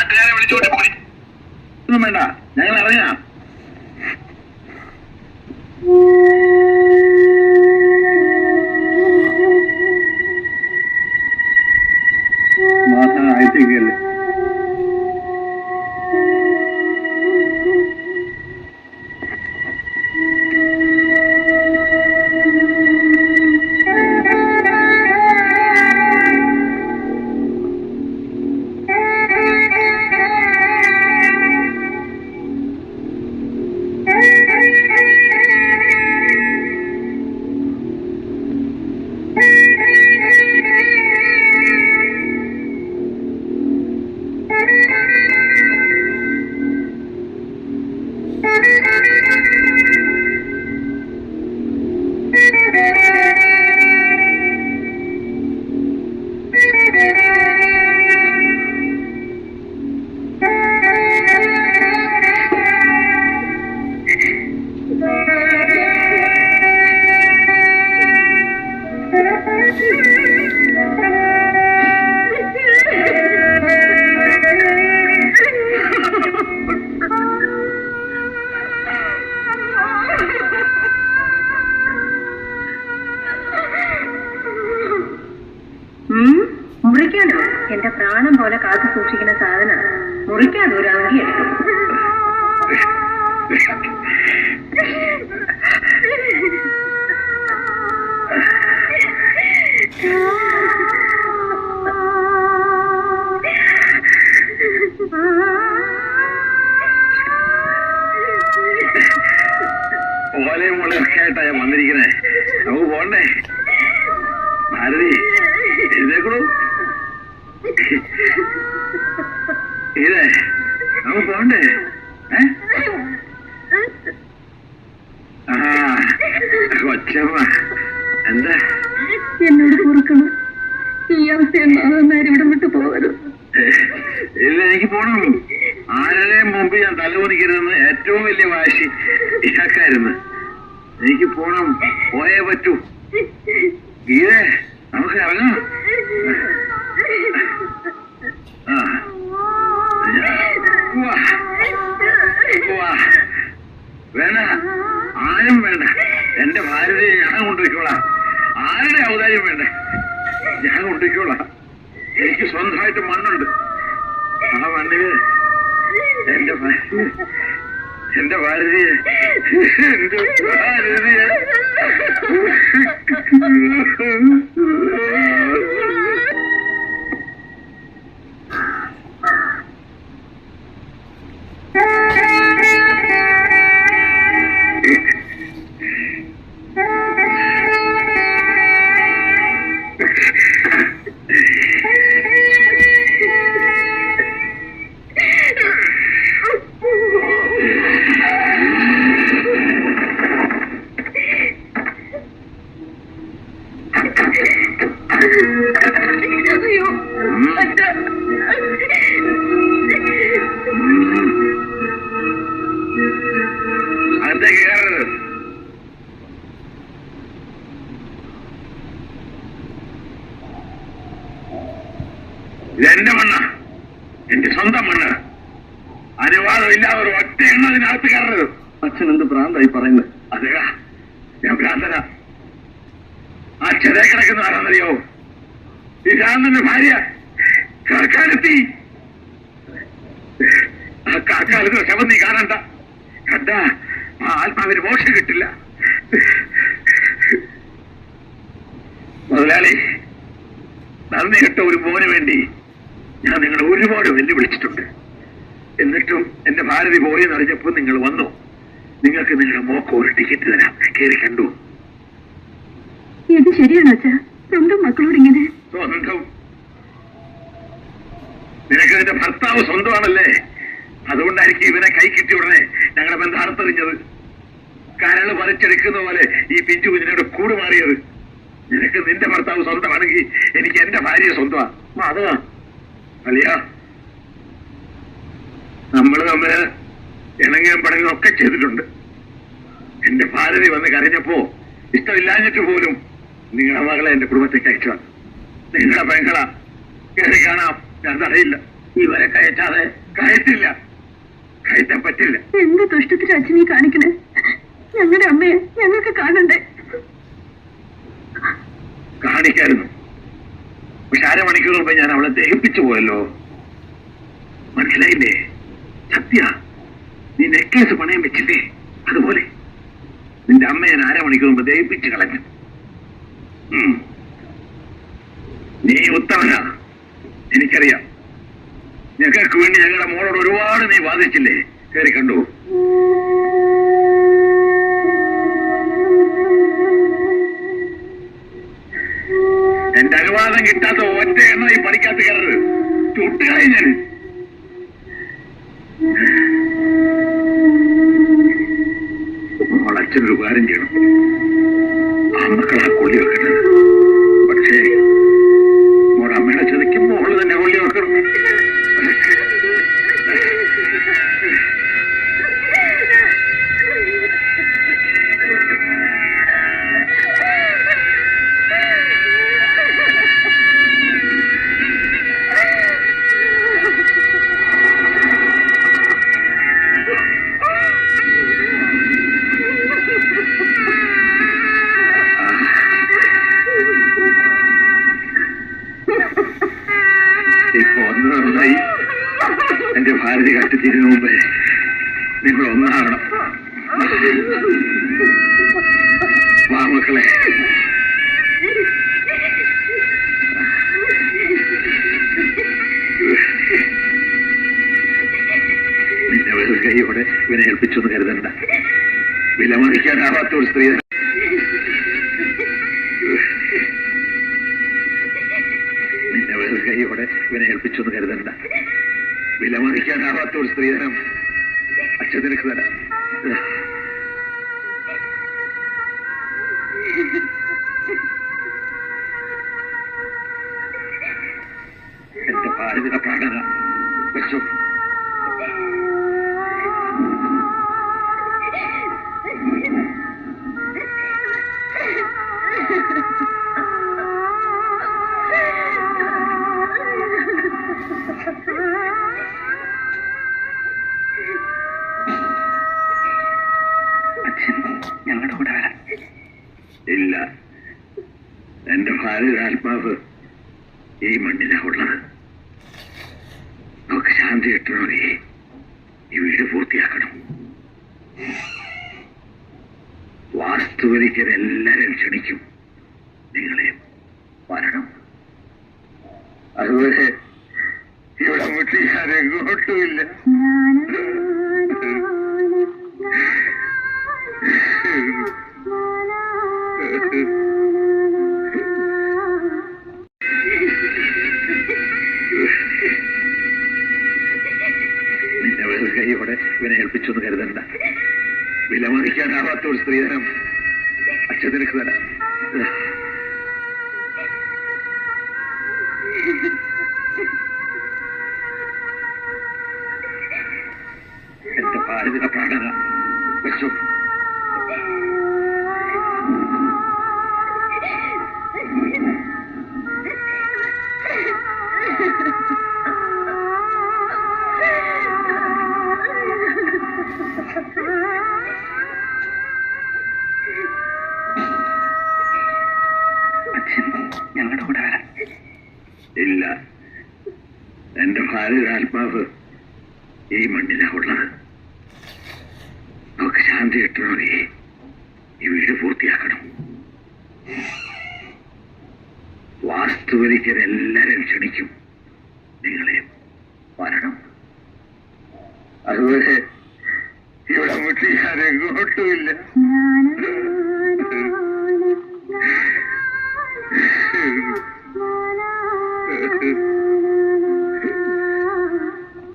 നാട്ടുകാരെ വിളിച്ചോട്ട് പോയി ഒന്നും വേണ്ട, ഞങ്ങൾ അറിയാ. മാസം ആയിട്ടേക്കല്ലേ മുറിക്കാനോ? എന്റെ പ്രാണം പോലെ കാത്തു സൂക്ഷിക്കുന്ന സാധനം മുറിക്കാതെ ഒരു അങ്കി എടുക്കും. ഓലയും മുളയൊക്കെ ആയിട്ടാ ഞാൻ വന്നിരിക്കണേ. നമുക്ക് പോണ്ടേ? ഭാരതി എഴുതേക്കണു. ഇതേ നമുക്ക് പോണ്ടേ? കൊച്ചമ്മ എന്താ എന്നോട് പൊറുക്കണം. ഈ അവസ്ഥ ഇവിടെ വിട്ടു പോകരുത്. ഇല്ല, എനിക്ക് പോണം. ആരുടെയും മുമ്പ് ഞാൻ തലകുനിക്കരുതെന്ന് ഏറ്റവും വലിയ വാശി ഇയാൾക്കായിരുന്നു. എനിക്ക് പോണം, പോയേ പറ്റൂ. ഗീതേ നമുക്ക് ഇറങ്ങാം. വേണ്ട, ആരും വേണ്ട. എന്റെ ഭാര്യയെ ഞാൻ കൊണ്ടുപോയിക്കോളാം. ആരുടെ ഔദാര്യം വേണ്ട, ഞാൻ കൊണ്ടുപോയിക്കോളാം. എനിക്ക് സ്വന്തമായിട്ട് മണ്ണുണ്ട്. ആ മണ്ണില് എന്റെ ഭാര്യയെ എന്റെ ഭാര്യയെ ഇതെന്റെ മണ്ണ, എന്റെ സ്വന്തം മണ്ണ്. അനുവാദമില്ലാതെ ഒരു ഒറ്റ എണ്ണതിനകത്ത് കയറരുത്. അച്ഛൻ എന്ത് ഭ്രാന്തായി പറയുന്നത്? അതേടാ, ഞാൻ ഭ്രാന്തന. ആ ചെറിയ കിടക്കുന്ന ആരാന്നറിയോ? ഈ ഭ്രാന്തന്റെ ഭാര്യ കാക്കാലെത്തി. ആ കാക്കാലത്തിന് ശവം നീ കാണണ്ട. കണ്ട ആ ആത്മാവിന് മോശം കിട്ടില്ല. മുതലാളി, നന്ദി കെട്ട ഒരു മോന് വേണ്ടി ഞാൻ നിങ്ങളെ ഒരുപാട് വെല്ലുവിളിച്ചിട്ടുണ്ട്. എന്നിട്ടും എന്റെ ഭാരതി പോയെന്ന് അറിഞ്ഞപ്പോൾ നിങ്ങൾ വന്നു. നിങ്ങൾക്ക് നിങ്ങളുടെ മോക്ക് ഒരു ടിക്കറ്റ് തരാം, കയറി കണ്ടു. ഇത് ശരിയാണോ അച്ഛാ? സ്വന്തം മക്കളോട് ഇങ്ങനെ? സ്വന്തം? നിനക്ക് നിന്റെ ഭർത്താവ് സ്വന്തമാണല്ലേ? അതുകൊണ്ടായിരിക്കും ഇവനെ കൈ കിട്ടിയ ഉടനെ ഞങ്ങളെ ബന്ധാർത്ഥറിഞ്ഞത്. കരള് പറിച്ചെടുക്കുന്ന പോലെ ഈ പിഞ്ചു കുഞ്ഞിനോട് കൂട് മാറിയത്. നിനക്ക് നിന്റെ ഭർത്താവ് സ്വന്തമാണെങ്കിൽ എനിക്ക് എന്റെ ഭാര്യ സ്വന്തമാ. അതാ അളിയ, നമ്മൾ തമ്മില് ഇണങ്ങിയും പടങ്ങും ഒക്കെ ചെയ്തിട്ടുണ്ട്. എന്റെ ഭാരതി വന്ന് കരഞ്ഞപ്പോ ഇഷ്ടമില്ലാഞ്ഞിട്ട് പോലും നിങ്ങളുടെ മകളെ എന്റെ കുടുംബത്തേക്ക് അയച്ചതാണ്. നിങ്ങളുടെ പെങ്ങളാ, കയറി കാണാം, ഞാൻ തടയില്ല. ഇവരെ കയറ്റാതെ കയറ്റില്ല, കയറ്റാൻ പറ്റില്ല. എന്ത് ദുഷ്ടത്തിന് അച്ഛനീ കാണിക്കണേ? ഞങ്ങളുടെ അമ്മയെ ഞങ്ങൾക്ക് കാണണ്ടേ? കാണിക്കായിരുന്നു, പക്ഷെ അരമണിക്കൂർ മുമ്പ് ഞാൻ അവളെ ദഹിപ്പിച്ചു പോയല്ലോ. മനസ്സിലായില്ലേ? സത്യ, നീ നെക്ലേസ് പണയം വെച്ചില്ലേ? അതുപോലെ നിന്റെ അമ്മയെ അരമണിക്കൂർ മുമ്പ് ദഹിപ്പിച്ചു കളഞ്ഞു. നീ ഉത്തമനാ, എനിക്കറിയാം. ഞങ്ങൾക്ക് വേണ്ടി ഞങ്ങളുടെ മോളോട് ഒരുപാട് നീ വാദിച്ചില്ലേ? കയറി കണ്ടു. എന്റെ അനുവാദം കിട്ടാത്ത ഒറ്റ എണ്ണ ഈ പണിക്കാത്ത കയറരുത്. ചുട്ടുകളെ ഞാൻ. മോൾ അച്ഛനൊരു കാര്യം ചെയ്യണം. ആ മക്കളാ കൊള്ളി വെക്കരുത്. പക്ഷേ മോൾ അമ്മയുടെ ചതിക്കും മോള് തന്നെ കൊള്ളി വെക്കണം. ഇപ്പൊ ഒന്നായി എന്റെ ഭാരതി കത്തിച്ചതിനു മുമ്പേ നിങ്ങൾ ഒന്നാകണം. വാ മക്കളെ. നിന്നെ വെറുതെ കൈയോടെ ഇവനെ ഏൽപ്പിച്ചൊന്ന് കരുതണ്ട. വിലമറിക്കാനാവാത്ത ഒരു സ്ത്രീ. നിന്നെ വെറുതെ കൈയോടെ ഇവനെ ഏൽപ്പിച്ചൊന്ന് കരുതണ്ട. വിലമറിക്കാനാവാത്ത ഒരു സ്ത്രീധനം അച്ഛനിക്ക് തരാം. എന്റെ ഭാരതിയുടെ പ്രാണന വെച്ചു. ഞങ്ങളുടെ കൂടെ വരാൻ ഇല്ല. എന്റെ ഭാര്യയുടെ ആത്മാവ് ഈ മണ്ണിലാ ഉള്ളത്. നമുക്ക് ശാന്തി കിട്ടണമെങ്കിൽ ഈ വീട് പൂർത്തിയാക്കണം. വാസ്തുവിനിക്കത് എല്ലാവരും ക്ഷണിക്കും. നിങ്ങളെ വരണം. അതുപോലെ ഇവിടെ മുട്ടിയാരെങ്ങോട്ടുമില്ല. നിന്നെ വെറുതെ കൈയോടെ ഇവനെ ഏൽപ്പിച്ചൊന്ന് കരുതണ്ട. വിലമറിക്കാനാവാത്ത ഒരു സ്ത്രീധനം അച്ഛനിക്ക് തരാം. എന്റെ ഭാരതിയുടെ പ്രാണന വെച്ചു. ഞങ്ങളുടെ കൂടെ വരാൻ ഇല്ല. എന്റെ ഭാര്യയുടെ ആത്മാവ് ഈ മണ്ണിലാ ഉള്ളത്. നമുക്ക് ശാന്തി കിട്ടണമെങ്കിൽ ഈ വീട് പൂർത്തിയാക്കണം. വാസ്തുവിനിക്കത് എല്ലാവരും ക്ഷണിക്കും.